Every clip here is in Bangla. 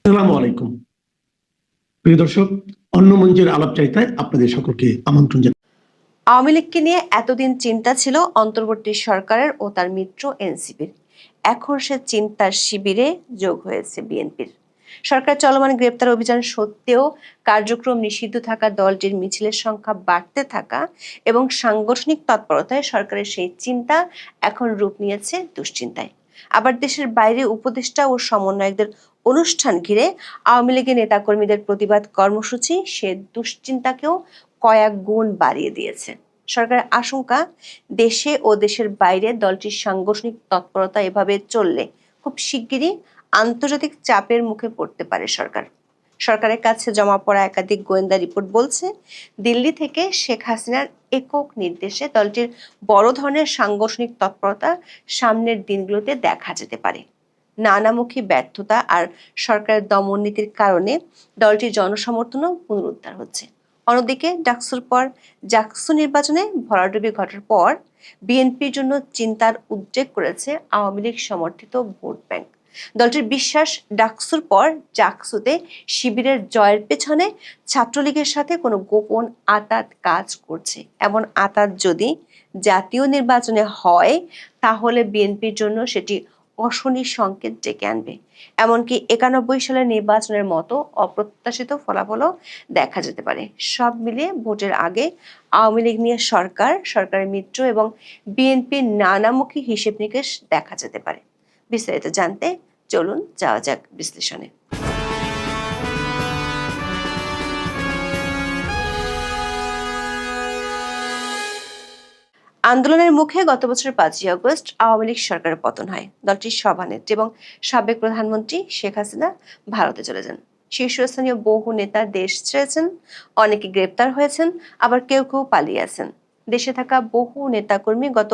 আসসালামু আলাইকুম প্রিয় দর্শক, অন্য মঞ্চের আলাপচারিতায় আপনাদের সকলকে আমন্ত্রণ জানাই। আওয়ামী লীগকে নিয়ে এতদিন চিন্তা ছিল অন্তর্বর্তী সরকারের ও তার মিত্র এনসিপির। এখন সে চিন্তার শিবিরে যোগ হয়েছে বিএনপির। সরকার চলমান গ্রেপ্তার অভিযান সত্ত্বেও কার্যক্রম নিষিদ্ধ থাকা দলটির মিছিলের সংখ্যা বাড়তে থাকা এবং সাংগঠনিক তৎপরতায় সরকারের সেই চিন্তা এখন রূপ নিয়েছে দুশ্চিন্তায়। আবার দেশের বাইরে উপদেষ্টা ও সমন্বয়কদের অনুষ্ঠান ঘিরে আওয়ামী লীগের নেতাকর্মীদের প্রতিবাদ কর্মসূচি সে দুশ্চিন্তাকেও কয়েক গুণ বাড়িয়ে দিয়েছে। সরকারের আশঙ্কা, দেশে ও দেশের বাইরে দলটির সাংগঠনিক তৎপরতা এভাবে চললে খুব শিগগিরই আন্তর্জাতিক চাপের মুখে পড়তে পারে সরকার। সরকারের কাছে জমা পড়া একাধিক গোয়েন্দা রিপোর্ট বলছে, দিল্লি থেকে শেখ হাসিনার একক নির্দেশে দলটির বড় ধরনের সাংগঠনিক তৎপরতা সামনের দিনগুলোতে দেখা যেতে পারে। নানামুখী ব্যর্থতা আর সরকারের দমন নীতির কারণে দলটির জনসমর্থনও পুনরুদ্ধার হচ্ছে। অন্যদিকে ডাকসুর পর জাকসু নির্বাচনে ভরাডুবি ঘটার পর বিএনপির জন্য চিন্তার উদ্রেক করেছে আওয়ামী লীগ সমর্থিত ভোট ব্যাংক। দলটির বিশ্বাস, ডাকসুর পর জাকসুতে শিবিরের জয়ের পেছনে ছাত্রলীগের সাথে কোনো গোপন আঁতাত কাজ করছে। এমন আঁতাত যদি জাতীয় নির্বাচনে হয়, তাহলে বিএনপির জন্য সেটি অশনি সংকেত ডেকে আনবে। এমনকি 91 সালের নির্বাচনের মতো অপ্রত্যাশিত ফলাফলও দেখা যেতে পারে। সব মিলিয়ে ভোটের আগে আওয়ামী লীগ নিয়ে সরকারের মিত্র এবং বিএনপির নানামুখী হিসেব নিকেশ দেখা যেতে পারে। বিস্তারিত জানতে চলুন যাওয়া যাক বিশ্লেষণে। আন্দোলনের মুখে গত বছর 5ই আগস্ট আওয়ামী লীগ সরকারের পতন হয়। দলটির সভানেত্রী এবং সাবেক প্রধানমন্ত্রী শেখ হাসিনা ভারতে চলে যান। শীর্ষস্থানীয় বহু নেতা দেশ ছেড়েছেন, অনেকে গ্রেপ্তার হয়েছেন, আবার কেউ কেউ পালিয়ে আছেন। দেশে থাকা বহু নেতাকর্মী গত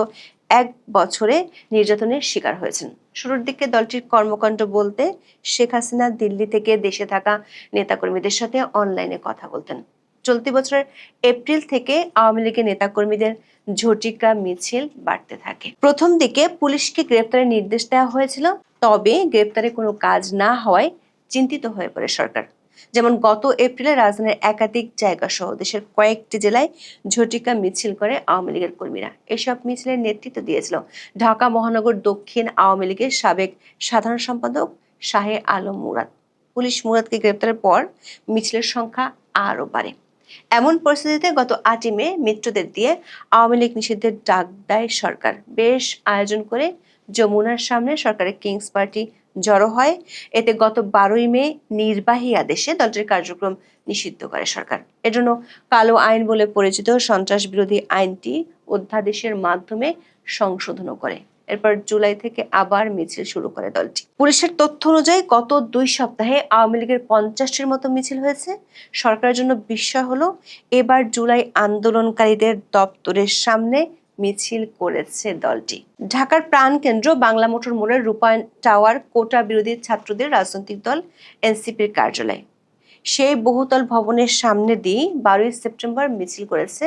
1 বছরে নির্যাতনের শিকার হয়েছেন। শুরুর দিকে দলটির কর্মকাণ্ড বলতে শেখ হাসিনা দিল্লি থেকে দেশে থাকা নেতাকর্মীদের সাথে অনলাইনে কথা বলতেন। চলতি বছরের এপ্রিল থেকে আওয়ামী লীগের নেতাকর্মীদের ঝটিকা মিছিল বাড়তে থাকে। প্রথম দিকে পুলিশকে গ্রেপ্তারের নির্দেশ দেওয়া হয়েছিল, তবে গ্রেপ্তারে কোনো কাজ না হওয়ায় চিন্তিত হয়ে পড়ে সরকার। যেমন গত এপ্রিলে রাজধানীর একাধিক জায়গা সহ দেশের কয়েকটি জেলায় ঝটিকা মিছিল করে আওয়ামী লীগের কর্মীরা। এসব মিছিলের নেতৃত্ব দিয়েছিল ঢাকা মহানগর দক্ষিণ আওয়ামী লীগের সাবেক সাধারণ সম্পাদক শাহে আলম মুরাদ। পুলিশ মুরাদকে গ্রেপ্তারের পর মিছিলের সংখ্যা আরও বাড়ে। এমন পরিস্থিতিতে গত 8ই মে মিত্রদের দিয়ে আওয়ামী লীগ নিষিদ্ধের ডাক দেয় সরকার। বেশ আয়োজন করে যমুনার সামনে সরকারের কিংস পার্টি জড়ো হয়। এতে গত 12ই মে নির্বাহী আদেশে দলটির কার্যক্রম নিষিদ্ধ করে সরকার। এজন্য কালো আইন বলে পরিচিত সন্ত্রাস বিরোধী আইনটি অধ্যাদেশের মাধ্যমে সংশোধনও করে। এরপর জুলাই থেকে আবার মিছিল শুরু করে দলটি। পুলিশের তথ্য অনুযায়ী গত 2 সপ্তাহে আওয়ামী লীগের 50টির মতো মিছিল হয়েছে। সরকারের জন্য বিস্ময় হলো, এবার জুলাই আন্দোলনকারীদের দপ্তরের সামনে মিছিল করেছে দলটি। ঢাকার প্রাণকেন্দ্র বাংলা মোটর মোড়ের রূপায়ণ টাওয়ার কোটা বিরোধী ছাত্রদের রাজনৈতিক দল এনসিপির কার্যালয়, সেই বহুতল ভবনের সামনে দিয়ে 12ই সেপ্টেম্বর মিছিল করেছে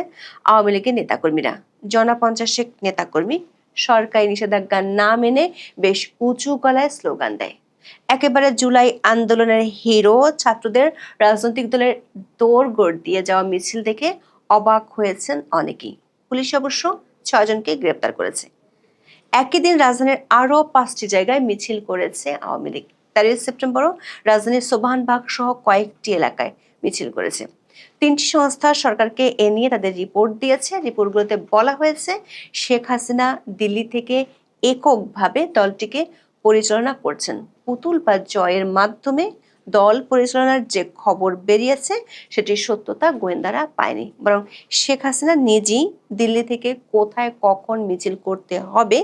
আওয়ামী লীগের নেতাকর্মীরা। জনা 50 নেতাকর্মী সরকারি নিষেধাজ্ঞা না মেনে বেশ উঁচু গলায় স্লোগান দেয়। একেবারে জুলাই আন্দোলনের হিরো ছাত্রদের রাজনৈতিক দলের দৌড়গোড় দিয়ে যাওয়া মিছিল দেখে অবাক হয়েছেন অনেকেই। পুলিশ অবশ্য 6 জনকে গ্রেপ্তার করেছে। একই দিন রাজধানীর আরও 5টি জায়গায় মিছিল করেছে আওয়ামী লীগ। 13 সেপ্টেম্বরও রাজধানীর সোবহানবাগ সহ কয়েকটি এলাকায় মিছিল করেছে। 3টি সংস্থা সরকারকে এ নিয়ে তাদের রিপোর্ট দিয়েছে। রিপোর্টগুলোতে বলা হয়েছে, শেখ হাসিনা দিল্লি থেকে এককভাবে দলটিকে পরিচালনা করছেন। পুতুল বা জয়ের মাধ্যমে দল পরিচালনার যে খবর বেরিয়েছে সেটির সত্যতা গোয়েন্দারা পায়নি, বরং শেখ হাসিনা নিজেই দিল্লি থেকে কোথায় কখন মিছিল করতে হবে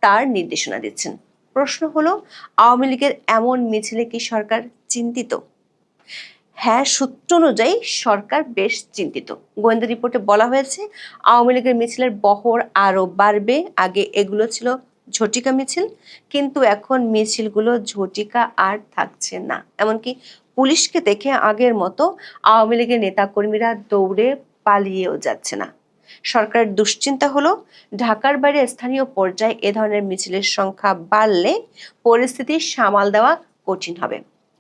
তার নির্দেশনা দিচ্ছেন। প্রশ্ন হলো, আওয়ামী লীগের এমন মিছিলে কি সরকার চিন্তিত? হ্যাঁ, সূত্র অনুযায়ী সরকার বেশ চিন্তিত। গোয়েন্দা রিপোর্টে বলা হয়েছে, আওয়ামী লীগের মিছিলের বহর আরো বাড়বে। আগে এগুলো ছিল ঝটিকা মিছিল, কিন্তু এখন মিছিলগুলো ঝটিকা আর থাকছে না। এমনকি পুলিশকে দেখে আগের মতো আওয়ামী লীগের নেতাকর্মীরা দৌড়ে পালিয়েও যাচ্ছে না। সরকারের দুশ্চিন্তা হলো, ঢাকার বাইরে স্থানীয় পর্যায়ে এ ধরনের মিছিলের সংখ্যা বাড়লে পরিস্থিতি সামাল দেওয়া কঠিন হবে।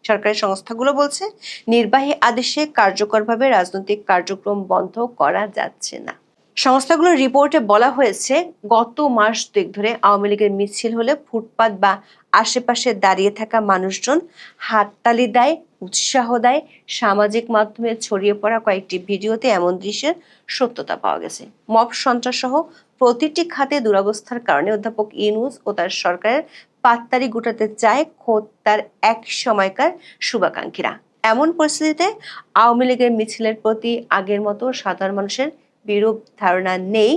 সরকারি সংস্থাগুলো বলছে, নির্বাহী আদেশে কার্যকরভাবে রাজনৈতিক কার্যক্রম বন্ধ করা যাচ্ছে না। সংস্থাগুলোর রিপোর্টে বলা হয়েছে, গত মাস দুয়েক ধরে আওয়ামী লীগের মিছিল হলে ফুটপাত বা আশেপাশে দাঁড়িয়ে থাকা মানুষজন হাততালি দেয়, উৎসাহ দেয়। সামাজিক মাধ্যমে ছড়িয়ে পড়া কয়েকটি ভিডিওতে এমন দৃশ্যের সত্যতা পাওয়া গেছে। মব সন্ত্রাস সহ প্রতিটি খাতে দুরবস্থার কারণে অধ্যাপক ইউনূস ও তার সরকারের পাততাড়ি গুটাতে চায় খোদ তার এক সময়কার শুভাকাঙ্ক্ষীরা। এমন পরিস্থিতিতে আওয়ামী লীগের মিছিলের প্রতি আগের মতো সাধারণ মানুষের বিরূপ ধারণা নেই,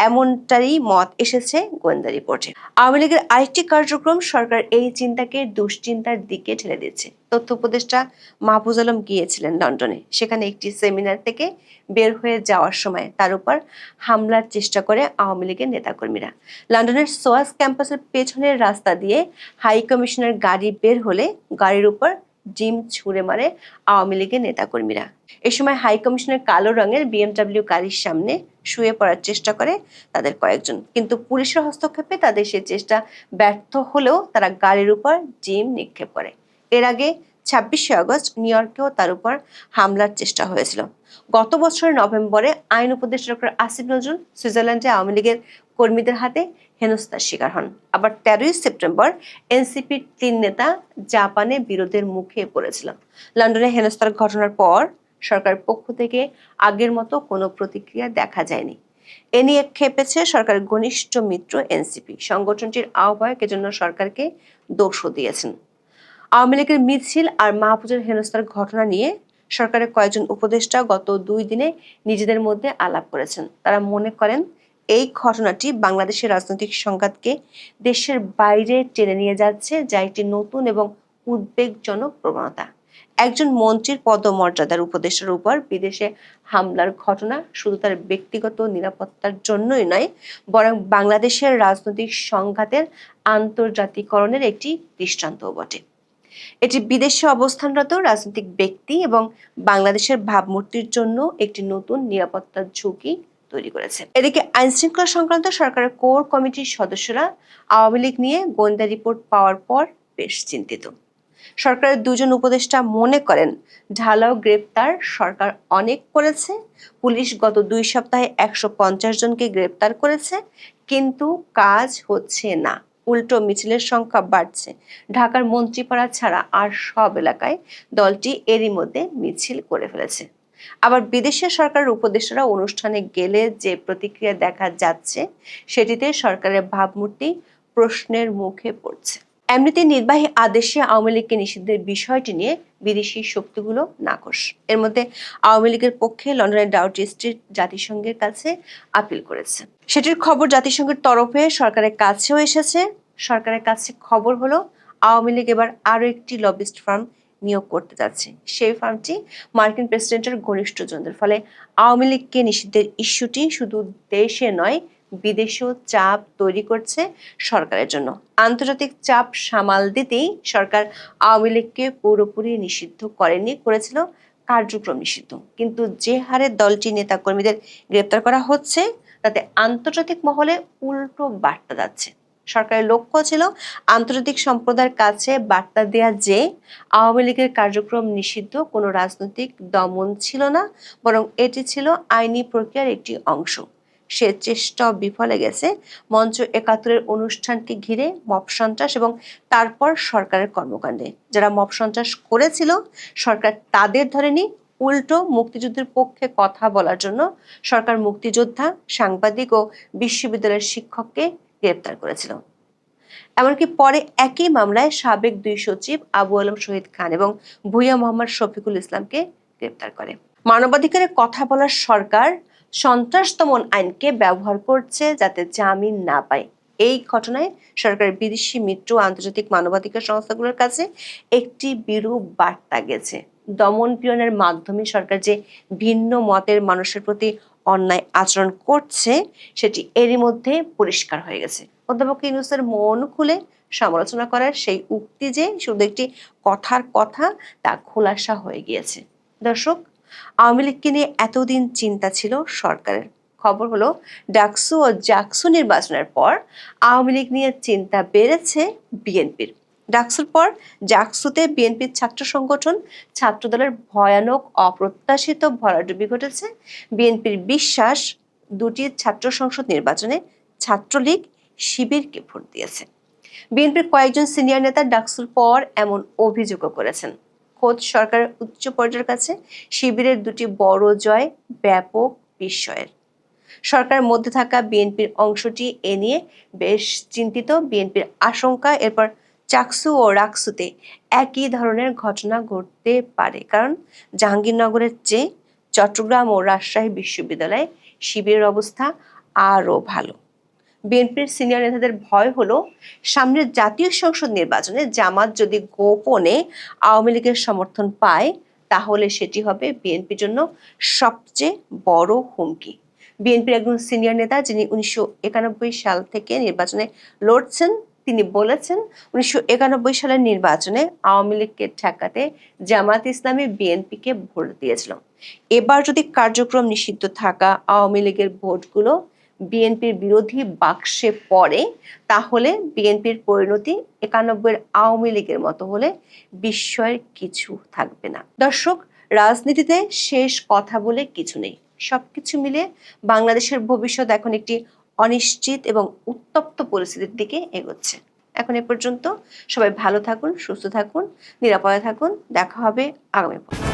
এমনটারই মত এসেছে গোয়েন্দা রিপোর্টে। আওয়ামী লীগের আরেকটি কার্যক্রম সরকার এই চিন্তাকে দুশ্চিন্তার দিকে ঠেলে দিচ্ছে। তথ্য উপদেষ্টা মাহফুজ আলম গিয়েছিলেন লন্ডনে। সেখানে একটি সেমিনার থেকে বের হয়ে যাওয়ার সময় তার উপর হামলার চেষ্টা করে আওয়ামী লীগের নেতাকর্মীরা। লন্ডনের সোয়াস ক্যাম্পাসের পেছনের রাস্তা দিয়ে হাই কমিশনের গাড়ি বের হলে গাড়ির উপর ডিম ছুঁড়ে মারে আওয়ামী লীগের নেতাকর্মীরা। এ সময় হাই কমিশনের কালো রঙের বিএমডব্লিউ গাড়ির সামনে শুয়ে পড়ার চেষ্টা করে তাদের কয়েকজন, কিন্তু পুলিশের হস্তক্ষেপে তাদের সেই চেষ্টা ব্যর্থ হলেও তারা গাড়ির উপর ডিম নিক্ষেপ করে। এর আগে 26শে আগস্ট নিউ ইয়র্কেও তার উপর হামলার চেষ্টা হয়েছিল। গত বছরের নভেম্বরে আইন উপদেষ্টা ডক্টর আসিফ নজরুল সুইজারল্যান্ডে আওয়ামী লীগের কর্মীদের হাতে হেনস্থার শিকার হন। আবার 13ই সেপ্টেম্বর এনসিপির 3 নেতা জাপানে বিরোধের মুখে পড়েছিল। লন্ডনে হেনস্থার ঘটনার পর সরকারের পক্ষ থেকে আগের মতো কোনো প্রতিক্রিয়া দেখা যায়নি। এ নিয়ে খেপেছে সরকারের ঘনিষ্ঠ মিত্র এনসিপি। সংগঠনটির আহ্বায়ক এজন্য সরকারকে দোষও দিয়েছেন। আওয়ামী লীগের মিছিল আর মাহফুজের হেনস্থার ঘটনা নিয়ে সরকারের কয়েকজন উপদেষ্টা গত 2 দিনে নিজেদের মধ্যে আলাপ করেছেন। তারা মনে করেন এই ঘটনাটি বাংলাদেশের রাজনৈতিক সংঘাতকে দেশের বাইরে টেনে নিয়ে যাচ্ছে, যা একটি নতুন এবং উদ্বেগজনক প্রবণতা। একজন মন্ত্রীর পদমর্যাদার উপদেষ্টার উপর বিদেশে হামলার ঘটনা শুধু তার ব্যক্তিগত নিরাপত্তার জন্যই নয়, বরং বাংলাদেশের রাজনৈতিক সংঘাতের আন্তর্জাতিকরণের একটি দৃষ্টান্তও বটে। এটি বিদেশে অবস্থানরত রাজনৈতিক ব্যক্তি এবং বাংলাদেশের ভাবমূর্তির জন্য একটি নতুন নিরাপত্তার ঝুঁকি তৈরি করেছে। এদিকে আইনশৃঙ্খলা সংক্রান্ত সরকারের কোর কমিটির সদস্যরা আওয়ামী লীগ নিয়ে গোয়েন্দা রিপোর্ট পাওয়ার পর বেশ চিন্তিত। সরকারের 2 জন উপদেষ্টা মনে করেন, ঢালাও গ্রেপ্তার সরকার অনেক করেছে। পুলিশ গত 2 সপ্তাহে 150 জনকে গ্রেপ্তার করেছে, কিন্তু কাজ হচ্ছে না। উল্টো মিছিলের সংখ্যা বাড়ছে। ঢাকার মন্ত্রীপাড়া ছাড়া আর সব এলাকায় দলটি এরই মধ্যে মিছিল করে ফেলেছে। আবার বিদেশের সরকারের উপদেষ্টারা অনুষ্ঠানে গেলে যে প্রতিক্রিয়া দেখা যাচ্ছে, সেটিতে সরকারের ভাবমূর্তি প্রশ্নের মুখে পড়ছে। এমনিতে নির্বাহী আদেশে আওয়ামী লীগকে নিষিদ্ধের বিষয়টি নিয়ে বিদেশি শক্তিগুলো নাকশ। এর মধ্যে আওয়ামী লীগের পক্ষে লন্ডনের ডাউটি স্ট্রিট জাতিসংঘের কাছে আপিল করেছে। সেটির খবর জাতিসংঘের তরফে সরকারের কাছেও এসেছে। সরকারের কাছে খবর হলো, আওয়ামী লীগ এবার আরো একটি লবিস্ট ফার্ম নিয়োগ করতে যাচ্ছে। সেই ফার্মটি মার্কিন প্রেসিডেন্টের ঘনিষ্ঠজনদের। ফলে আওয়ামী লীগকে নিষিদ্ধের ইস্যুটি শুধু দেশে নয়, বিদেশেও চাপ তৈরি করছে সরকারের জন্য। আন্তর্জাতিক চাপ সামাল দিতেই সরকার আওয়ামী লীগকে পুরোপুরি নিষিদ্ধ করেনি, করেছিল কার্যক্রম নিষিদ্ধ। কিন্তু যে হারে দলটি নেতাকর্মীদের গ্রেপ্তার করা হচ্ছে, তাতে আন্তর্জাতিক মহলে উল্টো বার্তা যাচ্ছে। সরকারের লক্ষ্য ছিল আন্তর্জাতিক সম্প্রদায়ের কাছে বার্তা দেয়া যে আওয়ামী লীগের কার্যক্রম নিষিদ্ধ কোনো রাজনৈতিক দমন ছিল না, বরং এটি ছিল আইনি প্রক্রিয়ার একটি অংশ। সে চেষ্টা বিফলে গেছে। মঞ্চ ৭১-এর অনুষ্ঠানকে ঘিরে মব সন্ত্রাস এবং তারপর সরকারের কর্মকাণ্ডে যারা মব সন্ত্রাস করেছিল, সরকার তাদের ধরেনি। উল্টো মুক্তিযুদ্ধের পক্ষে কথা বলার জন্য সরকার মুক্তিযোদ্ধা, সাংবাদিক ও বিশ্ববিদ্যালয়ের শিক্ষককে গ্রেপ্তার করেছিল। এমনকি পরে একই মামলায় সাবেক 2 সচিব আবু আলম শহীদ খান এবং ভূঁইয়া মোহাম্মদ শফিকুল ইসলামকে গ্রেপ্তার করে। মানবাধিকারের কথা বলার সরকার সন্ত্রাস দমন আইনকে ব্যবহার করছে যাতে জামিন না পায়। এই ঘটনায় সরকারের বিদেশি মিত্র আন্তর্জাতিক মানবাধিকার সংস্থাগুলোর কাছে একটি বিরূপ বার্তা গেছে। দমন পীড়নের মাধ্যমে সরকার যে ভিন্ন মতের মানুষের প্রতি অন্যায় আচরণ করছে, সেটি এরই মধ্যে পরিষ্কার হয়ে গেছে। অধ্যাপক ইউনূসের মন খুলে সমালোচনা করার সেই উক্তি যে শুধু একটি কথার কথা, তা খোলাসা হয়ে গিয়েছে। দর্শক, আওয়ামী লীগকে নিয়ে এতদিন চিন্তা ছিল সরকারের। খবর হলো, ডাকসু ও জাকসু নির্বাচনের পর আওয়ামী লীগ নিয়ে চিন্তা বেড়েছে বিএনপির। ডাকসুর পর জাকসুতে বিএনপির ছাত্র সংগঠন ছাত্রদলের ভয়ানক অপ্রত্যাশিত ভরাডুবি ঘটেছে। বিএনপির বিশ্বাস, দুটি ছাত্র সংসদ নির্বাচনে ছাত্রলীগ শিবিরকে ভোট দিয়েছে। বিএনপির কয়েকজন সিনিয়র নেতা ডাকসুর পর এমন অভিযোগও করেছেন। খোদ সরকারের উচ্চ পর্যায়ের কাছে শিবিরের দুটি বড় জয় ব্যাপক বিস্ময়ের। সরকারের মধ্যে থাকা বিএনপির অংশটি এ নিয়ে বেশ চিন্তিত। বিএনপির আশঙ্কা এরপর চাকসু ও রাকসুতে একই ধরনের ঘটনা ঘটতে পারে, কারণ জাহাঙ্গীরনগরের চেয়ে চট্টগ্রাম ও রাজশাহী বিশ্ববিদ্যালয়ে শিবিরের অবস্থা আরও ভালো। বিএনপির সিনিয়র নেতাদের ভয় হলো, সামনের জাতীয় সংসদ নির্বাচনে জামাত যদি গোপনে আওয়ামী লীগের সমর্থন পায়, তাহলে সেটি হবে বিএনপির জন্য সবচেয়ে বড় হুমকি। বিএনপির একজন সিনিয়র নেতা, যিনি 1991 সাল থেকে নির্বাচনে লড়ছেন, তিনি বলেছেন 1991 সালের নির্বাচনে আওয়ামী লীগকে ঠেকাতে জামাত ইসলামী বিএনপিকে ভোট দিয়েছিল। এবার যদি কার্যক্রম নিষিদ্ধ থাকা আওয়ামী লীগের ভোটগুলো বিএনপির বিরোধী বাক্সে পড়ে, তাহলে বিএনপির পরিণতি 91 আওয়ামী লীগের মতো হলে বিস্ময়ের কিছু থাকবে না। দর্শক, রাজনীতিতে শেষ কথা বলে কিছু নেই। সবকিছু মিলে বাংলাদেশের ভবিষ্যৎ এখন একটি অনিশ্চিত এবং উত্তপ্ত পরিস্থিতির দিকে এগোচ্ছে। এখন এ পর্যন্ত। সবাই ভালো থাকুন, সুস্থ থাকুন, নিরাপদে থাকুন। দেখা হবে আগামী পর্বে।